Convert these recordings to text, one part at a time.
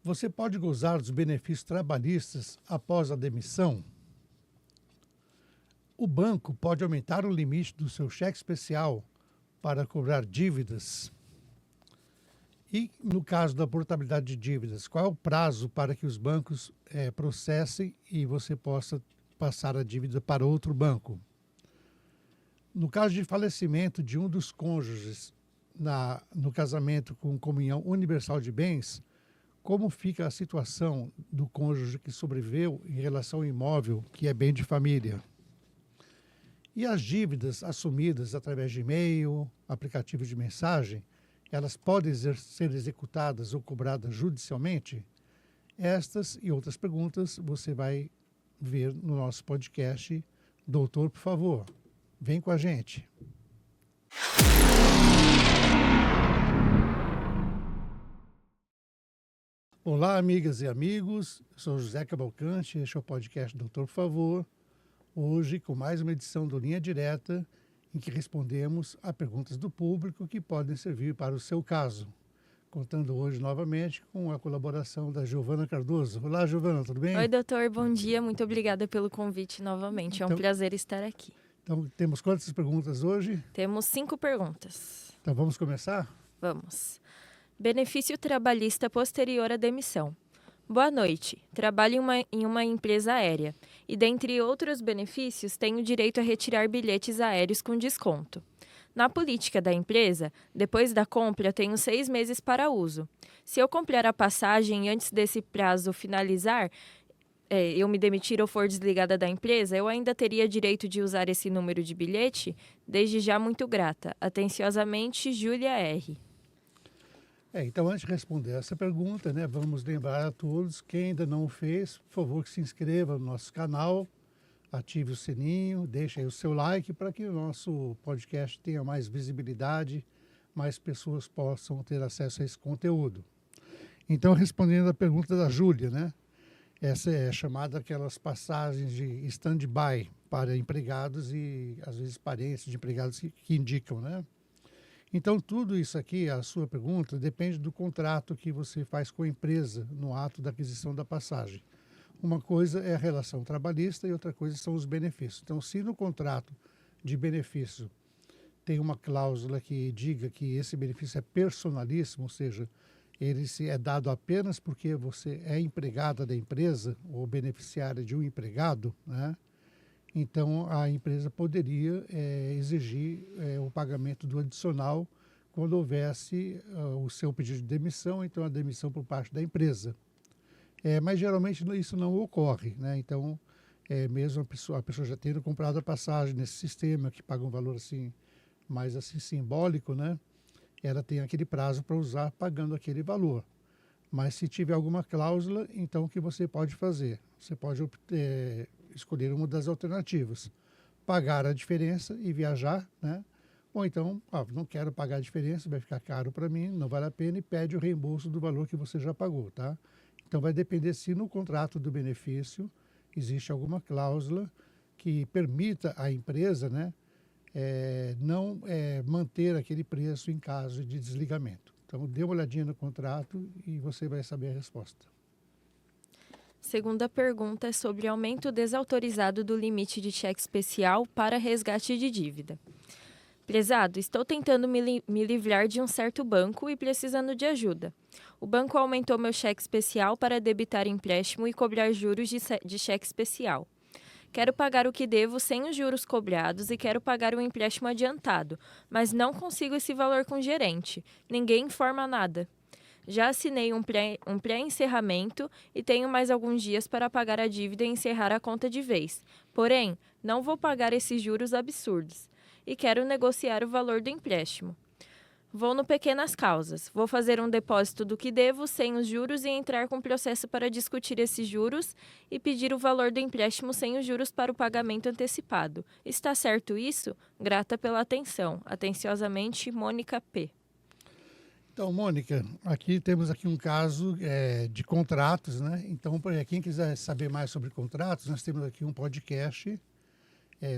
Você pode gozar dos benefícios trabalhistas após a demissão? O banco pode aumentar o limite do seu cheque especial para cobrar dívidas? E, no caso da portabilidade de dívidas, qual é o prazo para que os bancos processem e você possa passar a dívida para outro banco? No caso de falecimento de um dos cônjuges no casamento com comunhão universal de bens, como fica a situação do cônjuge que sobreviveu em relação ao imóvel, que é bem de família? E as dívidas assumidas através de e-mail, aplicativos de mensagem, elas podem ser executadas ou cobradas judicialmente? Estas e outras perguntas você vai ver no nosso podcast. Doutor, por favor, vem com a gente. Olá, amigas e amigos. Eu sou José Cavalcante, este é o podcast Doutor, por favor. Hoje, com mais uma edição do Linha Direta, em que respondemos a perguntas do público que podem servir para o seu caso. Contando hoje novamente com a colaboração da Giovana Cardoso. Olá, Giovana, tudo bem? Oi, doutor, bom dia. Muito obrigada pelo convite novamente. É um prazer estar aqui. Então, temos quantas perguntas hoje? Temos 5 perguntas. Então, vamos começar? Vamos. Benefício trabalhista posterior à demissão. Boa noite. Trabalho em uma empresa aérea e, dentre outros benefícios, tenho direito a retirar bilhetes aéreos com desconto. Na política da empresa, depois da compra, tenho 6 meses para uso. Se eu comprar a passagem antes desse prazo finalizar, eu me demitir ou for desligada da empresa, eu ainda teria direito de usar esse número de bilhete? Desde já, muito grata. Atenciosamente, Júlia R. Então, antes de responder essa pergunta, vamos lembrar a todos, quem ainda não o fez, por favor, que se inscreva no nosso canal, ative o sininho, deixe aí o seu like para que o nosso podcast tenha mais visibilidade, mais pessoas possam ter acesso a esse conteúdo. Então, respondendo a pergunta da Júlia, essa é chamada aquelas passagens de stand-by para empregados e, às vezes, parentes de empregados que indicam, Então, tudo isso aqui, a sua pergunta, depende do contrato que você faz com a empresa no ato da aquisição da passagem. Uma coisa é a relação trabalhista e outra coisa são os benefícios. Então, se no contrato de benefício tem uma cláusula que diga que esse benefício é personalíssimo, ou seja, ele é dado apenas porque você é empregada da empresa ou beneficiária de um empregado, então a empresa poderia exigir o pagamento do adicional quando houvesse o seu pedido de demissão, então a demissão por parte da empresa. Mas geralmente isso não ocorre, Então, mesmo a pessoa já tendo comprado a passagem nesse sistema, que paga um valor assim, mais assim simbólico, ela tem aquele prazo para usar pagando aquele valor. Mas se tiver alguma cláusula, então o que você pode fazer? Você pode escolher uma das alternativas. Pagar a diferença e viajar, Ou então, não quero pagar a diferença, vai ficar caro para mim, não vale a pena, e pede o reembolso do valor que você já pagou, tá? Então vai depender se no contrato do benefício existe alguma cláusula que permita à empresa, não manter aquele preço em caso de desligamento. Então, dê uma olhadinha no contrato e você vai saber a resposta. Segunda pergunta é sobre aumento desautorizado do limite de cheque especial para resgate de dívida. Prezado, estou tentando me livrar de um certo banco e precisando de ajuda. O banco aumentou meu cheque especial para debitar empréstimo e cobrar juros de cheque especial. Quero pagar o que devo sem os juros cobrados e quero pagar o empréstimo adiantado, mas não consigo esse valor com o gerente. Ninguém informa nada. Já assinei um pré-encerramento e tenho mais alguns dias para pagar a dívida e encerrar a conta de vez. Porém, não vou pagar esses juros absurdos e quero negociar o valor do empréstimo. Vou no Pequenas Causas. Vou fazer um depósito do que devo sem os juros e entrar com processo para discutir esses juros e pedir o valor do empréstimo sem os juros para o pagamento antecipado. Está certo isso? Grata pela atenção. Atenciosamente, Mônica P. Então, Mônica, temos um caso de contratos, Então, quem quiser saber mais sobre contratos, nós temos aqui um podcast,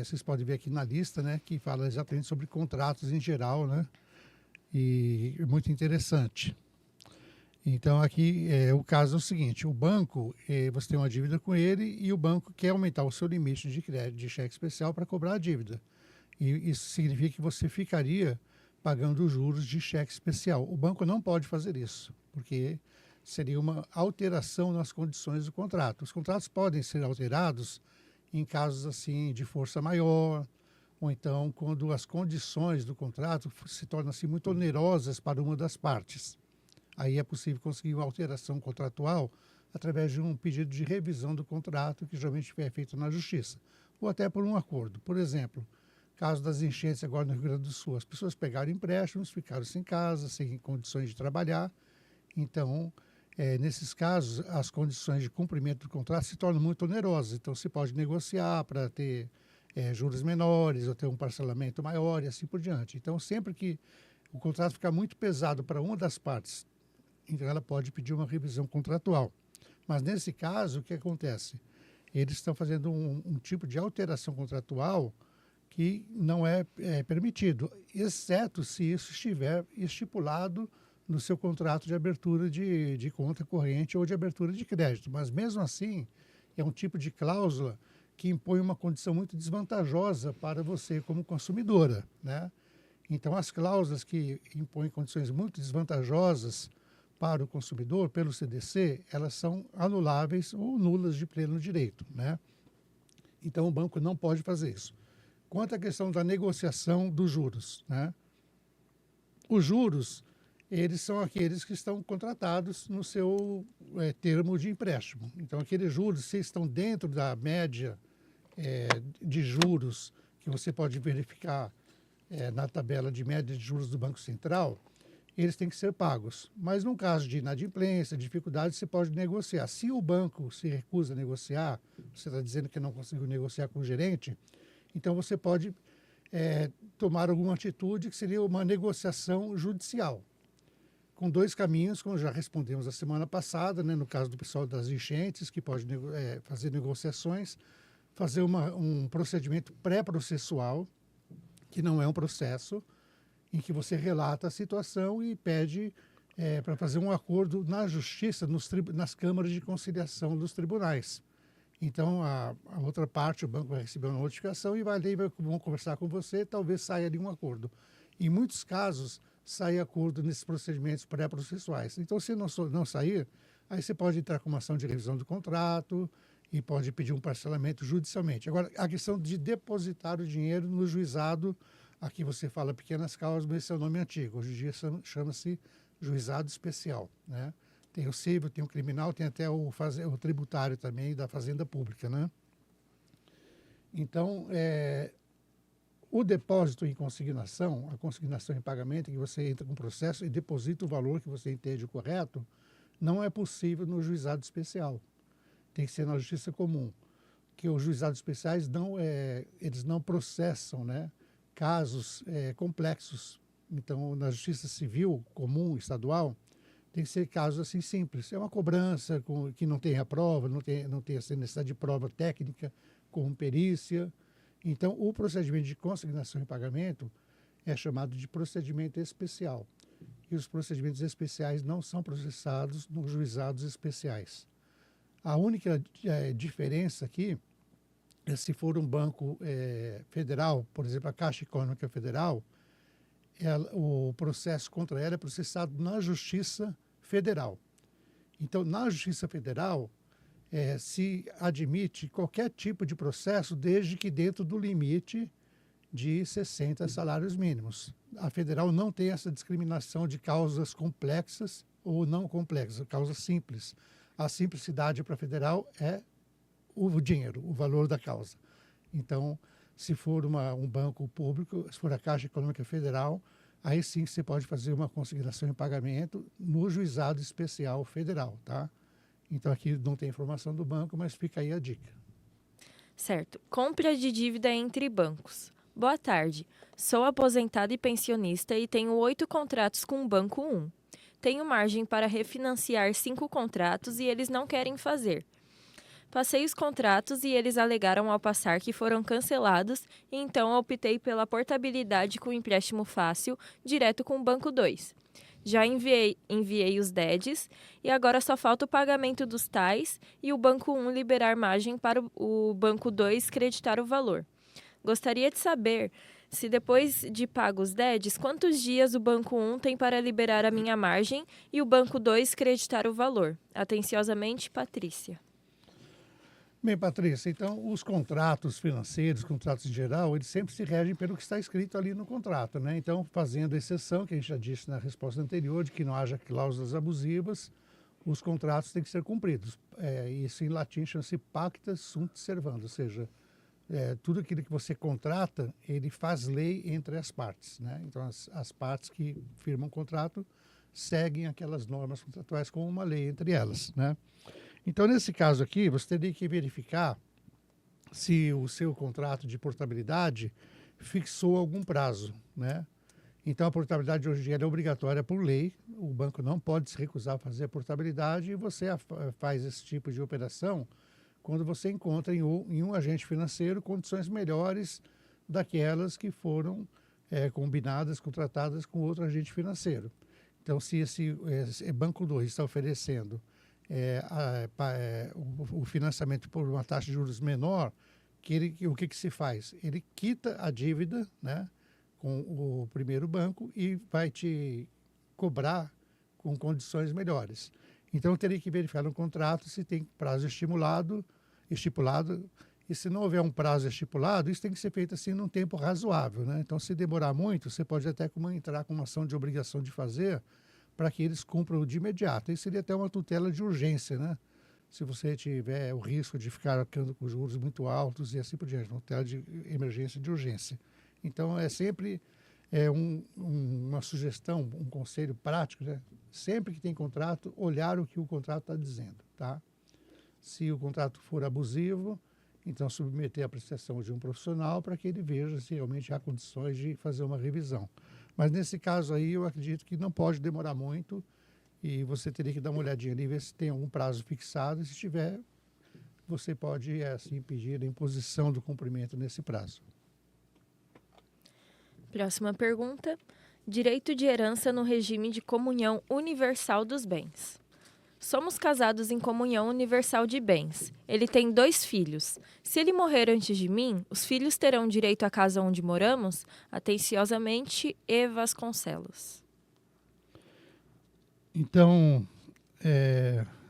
vocês podem ver aqui na lista, que fala exatamente sobre contratos em geral, E é muito interessante. Então, aqui o caso é o seguinte: o banco, você tem uma dívida com ele e o banco quer aumentar o seu limite de crédito de cheque especial para cobrar a dívida. E isso significa que você ficaria pagando os juros de cheque especial. O banco não pode fazer isso, porque seria uma alteração nas condições do contrato. Os contratos podem ser alterados em casos assim de força maior, ou então quando as condições do contrato se tornam assim muito onerosas para uma das partes. Aí é possível conseguir uma alteração contratual através de um pedido de revisão do contrato, que geralmente é feito na justiça, ou até por um acordo. Por exemplo, caso das enchentes agora no Rio Grande do Sul, as pessoas pegaram empréstimos, ficaram sem casa, sem condições de trabalhar. Então, nesses casos, as condições de cumprimento do contrato se tornam muito onerosas. Então, se pode negociar para ter juros menores ou ter um parcelamento maior e assim por diante. Então, sempre que o contrato ficar muito pesado para uma das partes, então ela pode pedir uma revisão contratual. Mas nesse caso, o que acontece? Eles estão fazendo um tipo de alteração contratual que não é permitido, exceto se isso estiver estipulado no seu contrato de abertura de conta corrente ou de abertura de crédito. Mas mesmo assim, é um tipo de cláusula que impõe uma condição muito desvantajosa para você como consumidora, né? Então, as cláusulas que impõem condições muito desvantajosas para o consumidor, pelo CDC, elas são anuláveis ou nulas de pleno direito, né? Então, o banco não pode fazer isso. Quanto à questão da negociação dos juros, né? Os juros, eles são aqueles que estão contratados no seu termo de empréstimo. Então, aqueles juros, se estão dentro da média de juros que você pode verificar na tabela de média de juros do Banco Central, eles têm que ser pagos. Mas, num caso de inadimplência, dificuldade, você pode negociar. Se o banco se recusa a negociar, você está dizendo que não conseguiu negociar com o gerente, então você pode tomar alguma atitude que seria uma negociação judicial, com dois caminhos, como já respondemos a semana passada, né, no caso do pessoal das enchentes, que pode fazer negociações, fazer um procedimento pré-processual, que não é um processo, em que você relata a situação e pede para fazer um acordo na justiça, nas câmaras de conciliação dos tribunais. Então, a outra parte, o banco vai receber uma notificação e vão conversar com você, talvez saia ali um acordo. Em muitos casos, sai acordo nesses procedimentos pré-processuais. Então, se não sair, aí você pode entrar com uma ação de revisão do contrato e pode pedir um parcelamento judicialmente. Agora, a questão de depositar o dinheiro no juizado, aqui você fala pequenas causas, mas esse é o nome antigo. Hoje em dia chama-se juizado especial, né? Tem o civil, tem o criminal, tem até o tributário também da Fazenda Pública, né? Então, o depósito em consignação, a consignação em pagamento, que você entra com o processo e deposita o valor que você entende correto, não é possível no juizado especial. Tem que ser na justiça comum, que os juizados especiais eles não processam, né, casos complexos. Então, na justiça civil comum, estadual, tem que ser casos assim simples. É uma cobrança que não tem a prova, não tem essa necessidade de prova técnica, com perícia. Então, o procedimento de consignação e pagamento é chamado de procedimento especial. E os procedimentos especiais não são processados nos juizados especiais. A única diferença aqui é se for um banco federal, por exemplo, a Caixa Econômica Federal, o processo contra ela é processado na Justiça Federal. Então, na Justiça Federal, se admite qualquer tipo de processo, desde que dentro do limite de 60 salários mínimos. A federal não tem essa discriminação de causas complexas ou não complexas, causas simples. A simplicidade para a federal é o dinheiro, o valor da causa. Então, se for um banco público, se for a Caixa Econômica Federal, aí sim você pode fazer uma consignação em pagamento no juizado especial federal, tá? Então, aqui não tem informação do banco, mas fica aí a dica. Certo. Compra de dívida entre bancos. Boa tarde. Sou aposentada e pensionista e tenho 8 contratos com o Banco 1. Tenho margem para refinanciar 5 contratos e eles não querem fazer. Passei os contratos e eles alegaram ao passar que foram cancelados, e então optei pela portabilidade com empréstimo fácil, direto com o Banco 2. Já enviei os DEDs e agora só falta o pagamento dos tais e o Banco 1 liberar margem para o Banco 2 creditar o valor. Gostaria de saber se depois de pago os DEDs, quantos dias o Banco 1 tem para liberar a minha margem e o Banco 2 creditar o valor. Atenciosamente, Patrícia. Bem, Patrícia, então os contratos financeiros, contratos em geral, eles sempre se regem pelo que está escrito ali no contrato, né? Então, fazendo exceção, que a gente já disse na resposta anterior, de que não haja cláusulas abusivas, os contratos têm que ser cumpridos. Isso em latim chama-se pacta sunt servanda, ou seja, tudo aquilo que você contrata, ele faz lei entre as partes, né? Então, as partes que firmam o contrato seguem aquelas normas contratuais como uma lei entre elas, né? Então, nesse caso aqui, você teria que verificar se o seu contrato de portabilidade fixou algum prazo, né? Então, a portabilidade hoje em dia é obrigatória por lei, o banco não pode se recusar a fazer a portabilidade e você faz esse tipo de operação quando você encontra em um agente financeiro condições melhores daquelas que foram combinadas, contratadas com outro agente financeiro. Então, se esse Banco 2 está oferecendo o financiamento por uma taxa de juros menor, o que se faz? Ele quita a dívida, né, com o primeiro banco e vai te cobrar com condições melhores. Então, eu teria que verificar no contrato se tem prazo estipulado, e se não houver um prazo estipulado, isso tem que ser feito assim num tempo razoável, né? Então, se demorar muito, você pode até entrar com uma ação de obrigação de fazer para que eles cumpram de imediato. Isso seria até uma tutela de urgência, né? Se você tiver o risco de ficar ficando com juros muito altos e assim por diante, uma tutela de emergência de urgência. Então, é sempre uma sugestão, um conselho prático, né? Sempre que tem contrato, olhar o que o contrato está dizendo, tá? Se o contrato for abusivo, então submeter a apreciação de um profissional para que ele veja se realmente há condições de fazer uma revisão. Mas nesse caso aí, eu acredito que não pode demorar muito e você teria que dar uma olhadinha ali, ver se tem algum prazo fixado. E se tiver, você pode, assim, pedir a imposição do cumprimento nesse prazo. Próxima pergunta. Direito de herança no regime de comunhão universal dos bens. Somos casados em comunhão universal de bens. Ele tem 2 filhos. Se ele morrer antes de mim, os filhos terão direito à casa onde moramos? Atenciosamente, E. Vasconcelos. Então,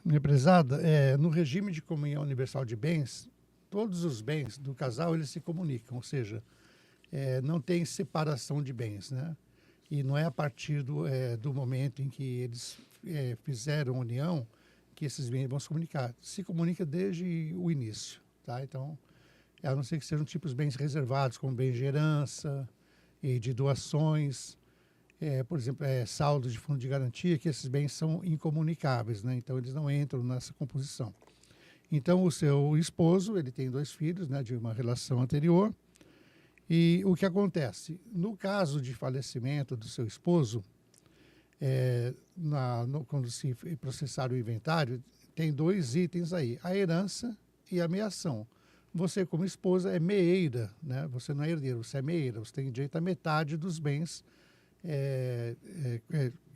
minha prezada, no regime de comunhão universal de bens, todos os bens do casal eles se comunicam, ou seja, não tem separação de bens, né? E não é a partir do momento em que eles fizeram união que esses bens vão se comunicar. Se comunica desde o início, tá? Então, a não ser que sejam tipos bens reservados, como bens de herança e de doações, por exemplo, saldo de fundo de garantia, que esses bens são incomunicáveis, né? Então, eles não entram nessa composição. Então, o seu esposo, ele tem 2 filhos, né, de uma relação anterior. E o que acontece? No caso de falecimento do seu esposo, quando se processar o inventário, tem 2 itens aí, a herança e a meação. Você, como esposa, é meeira, né? Você não é herdeiro, você é meeira, você tem direito à metade dos bens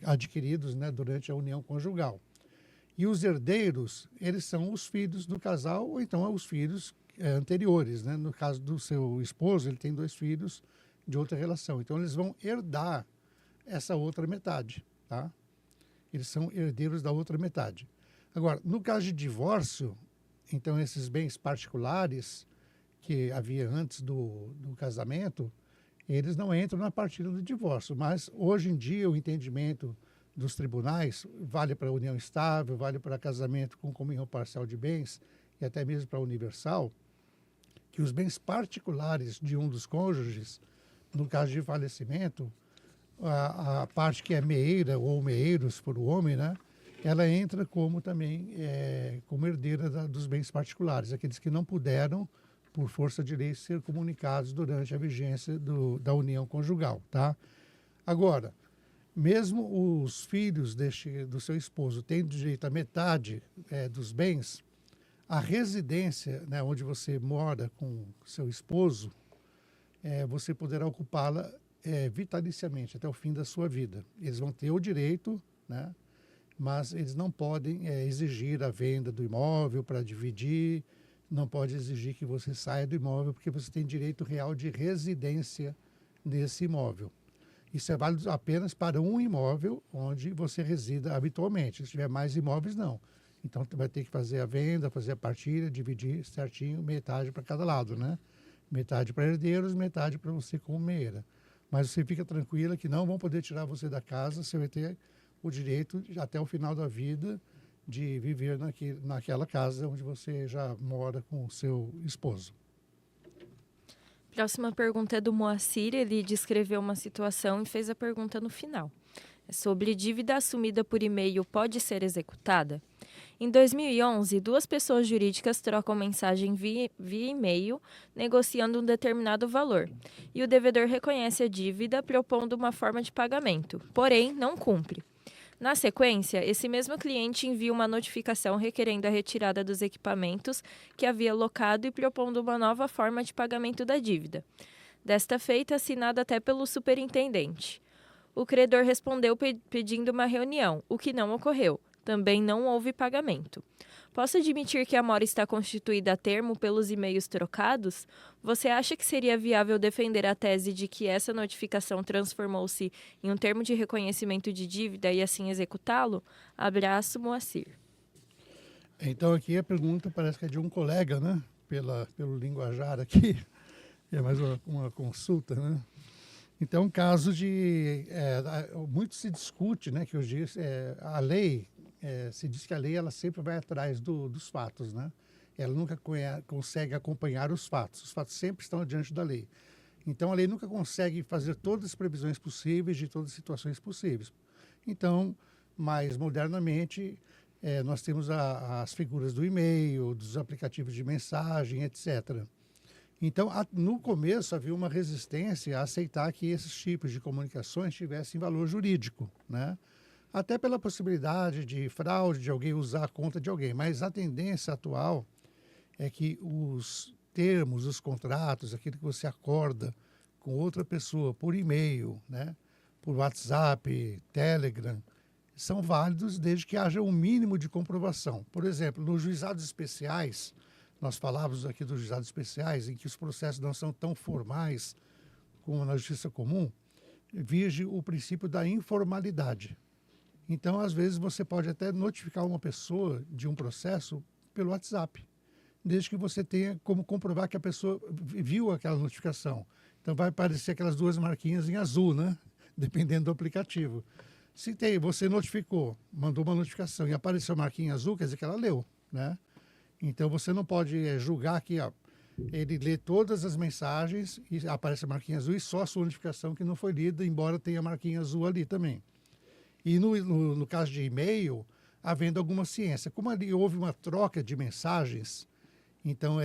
adquiridos, né, durante a união conjugal. E os herdeiros, eles são os filhos do casal, ou então os filhos anteriores, né? No caso do seu esposo, ele tem 2 filhos de outra relação. Então, eles vão herdar essa outra metade, tá? Eles são herdeiros da outra metade. Agora, no caso de divórcio, então, esses bens particulares que havia antes do casamento, eles não entram na partida do divórcio. Mas, hoje em dia, o entendimento dos tribunais vale para união estável, vale para casamento com comunhão parcial de bens e até mesmo para universal, que os bens particulares de um dos cônjuges, no caso de falecimento, a parte que é meeira ou meeiro, se for o homem, né, ela entra como também como herdeira dos bens particulares, aqueles que não puderam, por força de lei, ser comunicados durante a vigência da união conjugal, tá? Agora, mesmo os filhos do seu esposo tendo direito à metade dos bens, a residência, né, onde você mora com seu esposo, você poderá ocupá-la vitaliciamente, até o fim da sua vida. Eles vão ter o direito, né? Mas eles não podem exigir a venda do imóvel para dividir, não pode exigir que você saia do imóvel, porque você tem direito real de residência nesse imóvel. Isso é válido apenas para um imóvel onde você resida habitualmente. Se tiver mais imóveis, não. Então, você vai ter que fazer a venda, fazer a partilha, dividir certinho, metade para cada lado, né? Metade para herdeiros, metade para você como meira. Mas você fica tranquila que não vão poder tirar você da casa, você vai ter o direito, até o final da vida, de viver naquela casa onde você já mora com o seu esposo. Próxima pergunta é do Moacir. Ele descreveu uma situação e fez a pergunta no final. É sobre dívida assumida por e-mail pode ser executada? Em 2011, duas pessoas jurídicas trocam mensagem via e-mail negociando um determinado valor. E o devedor reconhece a dívida propondo uma forma de pagamento, porém não cumpre. Na sequência, esse mesmo cliente envia uma notificação requerendo a retirada dos equipamentos que havia locado e propondo uma nova forma de pagamento da dívida. Desta feita, assinada até pelo superintendente. O credor respondeu pedindo uma reunião, o que não ocorreu. Também não houve pagamento. Posso admitir que a mora está constituída a termo pelos e-mails trocados? Você acha que seria viável defender a tese de que essa notificação transformou-se em um termo de reconhecimento de dívida e assim executá-lo? Abraço, Moacir. Então, aqui a pergunta parece que é de um colega, né? Pelo linguajar aqui. É mais uma consulta, né? Então, caso de... muito se discute, né? Que hoje a lei... se diz que a lei ela sempre vai atrás dos fatos, né? Ela nunca consegue acompanhar os fatos sempre estão diante da lei. Então, a lei nunca consegue fazer todas as previsões possíveis de todas as situações possíveis. Então, mais modernamente, nós temos as figuras do e-mail, dos aplicativos de mensagem, etc. Então, no começo, havia uma resistência a aceitar que esses tipos de comunicações tivessem valor jurídico, né? Até pela possibilidade de fraude, de alguém usar a conta de alguém. Mas a tendência atual é que os termos, os contratos, aquilo que você acorda com outra pessoa por e-mail, né, por WhatsApp, Telegram, são válidos desde que haja um mínimo de comprovação. Por exemplo, nos juizados especiais, nós falávamos aqui dos juizados especiais, em que os processos não são tão formais como na justiça comum, vige o princípio da informalidade. Então, às vezes, você pode até notificar uma pessoa de um processo pelo WhatsApp, desde que você tenha como comprovar que a pessoa viu aquela notificação. Então, vai aparecer aquelas duas marquinhas em azul, né? Dependendo do aplicativo. Se você notificou, mandou uma notificação e apareceu a marquinha azul, quer dizer que ela leu, né? Então, você não pode julgar que ele lê todas as mensagens e aparece a marquinha azul e só a sua notificação que não foi lida, embora tenha a marquinha azul ali também. E no caso de e-mail, havendo alguma ciência. Como ali houve uma troca de mensagens, então,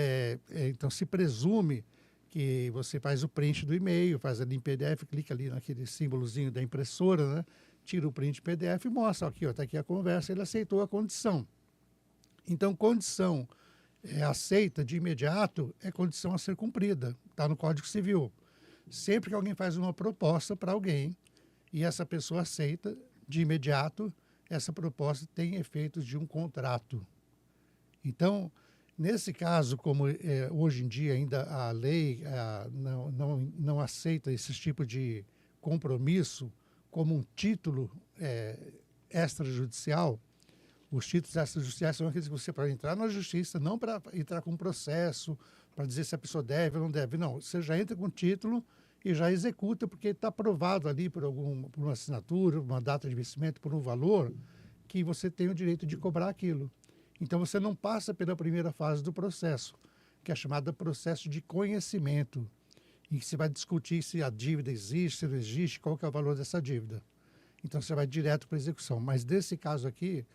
então se presume que você faz o print do e-mail, faz ali em PDF, clica ali naquele símbolozinho da impressora, né? Tira o print PDF e mostra, aqui, está aqui a conversa, ele aceitou a condição. Então, condição aceita de imediato é condição a ser cumprida, está no Código Civil. Sempre que alguém faz uma proposta para alguém e essa pessoa aceita, de imediato, essa proposta tem efeitos de um contrato. Então, nesse caso, como hoje em dia ainda a lei não aceita esse tipo de compromisso como um título extrajudicial, os títulos extrajudiciais são aqueles que você pode entrar na justiça, não para entrar com um processo, para dizer se a pessoa deve ou não deve. Não, você já entra com o título e já executa, porque está aprovado ali por uma assinatura, uma data de vencimento, por um valor, que você tem o direito de cobrar aquilo. Então, você não passa pela primeira fase do processo, que é chamada processo de conhecimento, em que você vai discutir se a dívida existe, se não existe, qual que é o valor dessa dívida. Então, você vai direto para a execução. Mas, nesse caso aqui,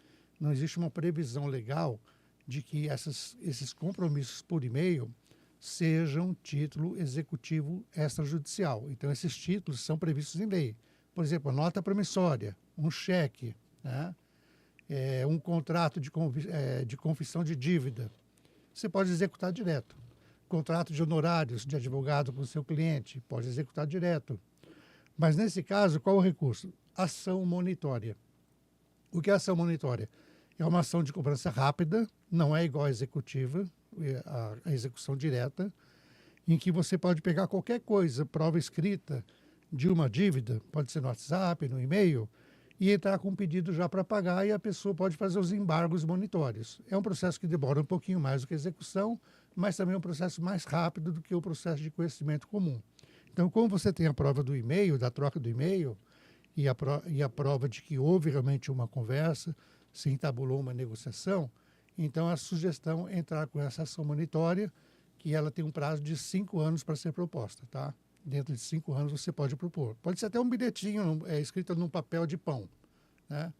não existe uma previsão legal de que esses compromissos por e-mail sejam título executivo extrajudicial. Então, esses títulos são previstos em lei. Por exemplo, a nota promissória, um cheque, né? Um contrato de confissão de dívida. Você pode executar direto. Contrato de honorários de advogado com o seu cliente, pode executar direto. Mas, nesse caso, qual o recurso? Ação monitória. O que é ação monitória? É uma ação de cobrança rápida, não é igual à executiva, a execução direta, em que você pode pegar qualquer coisa, prova escrita de uma dívida, pode ser no WhatsApp, no e-mail, e entrar com um pedido já para pagar e a pessoa pode fazer os embargos monitórios. É um processo que demora um pouquinho mais do que a execução, mas também é um processo mais rápido do que o processo de conhecimento comum. Então, como você tem a prova do e-mail, da troca do e-mail, e a prova de que houve realmente uma conversa, se entabulou uma negociação, então a sugestão é entrar com essa ação monitória, que ela tem um prazo de 5 anos para ser proposta, tá? Dentro de 5 anos você pode propor. Pode ser até um bilhetinho escrito num papel de pão, né?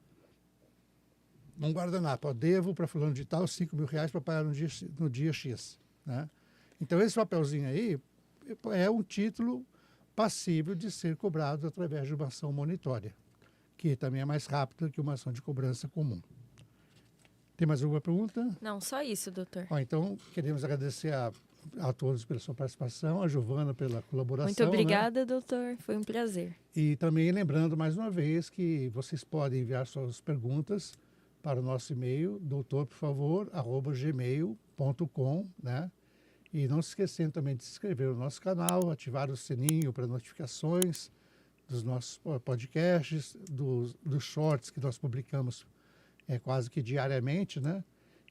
Num guardanapo, ó, devo para fulano de tal R$ 5.000 para pagar no dia X, né? Então esse papelzinho aí é um título passível de ser cobrado através de uma ação monitória, que também é mais rápida que uma ação de cobrança comum. Tem mais alguma pergunta? Não, só isso, doutor. Ó, então, queremos agradecer a todos pela sua participação, a Giovana pela colaboração. Muito obrigada, doutor. Foi um prazer. E também lembrando mais uma vez que vocês podem enviar suas perguntas para o nosso e-mail, doutor, por favor, @gmail.com, né? E não se esquecendo também de se inscrever no nosso canal, ativar o sininho para notificações dos nossos podcasts, dos shorts que nós publicamos quase que diariamente, né?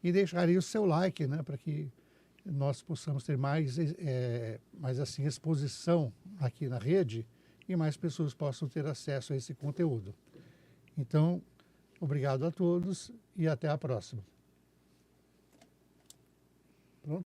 E deixar aí o seu like, né? Para que nós possamos ter mais assim, exposição aqui na rede e mais pessoas possam ter acesso a esse conteúdo. Então, obrigado a todos e até a próxima. Pronto?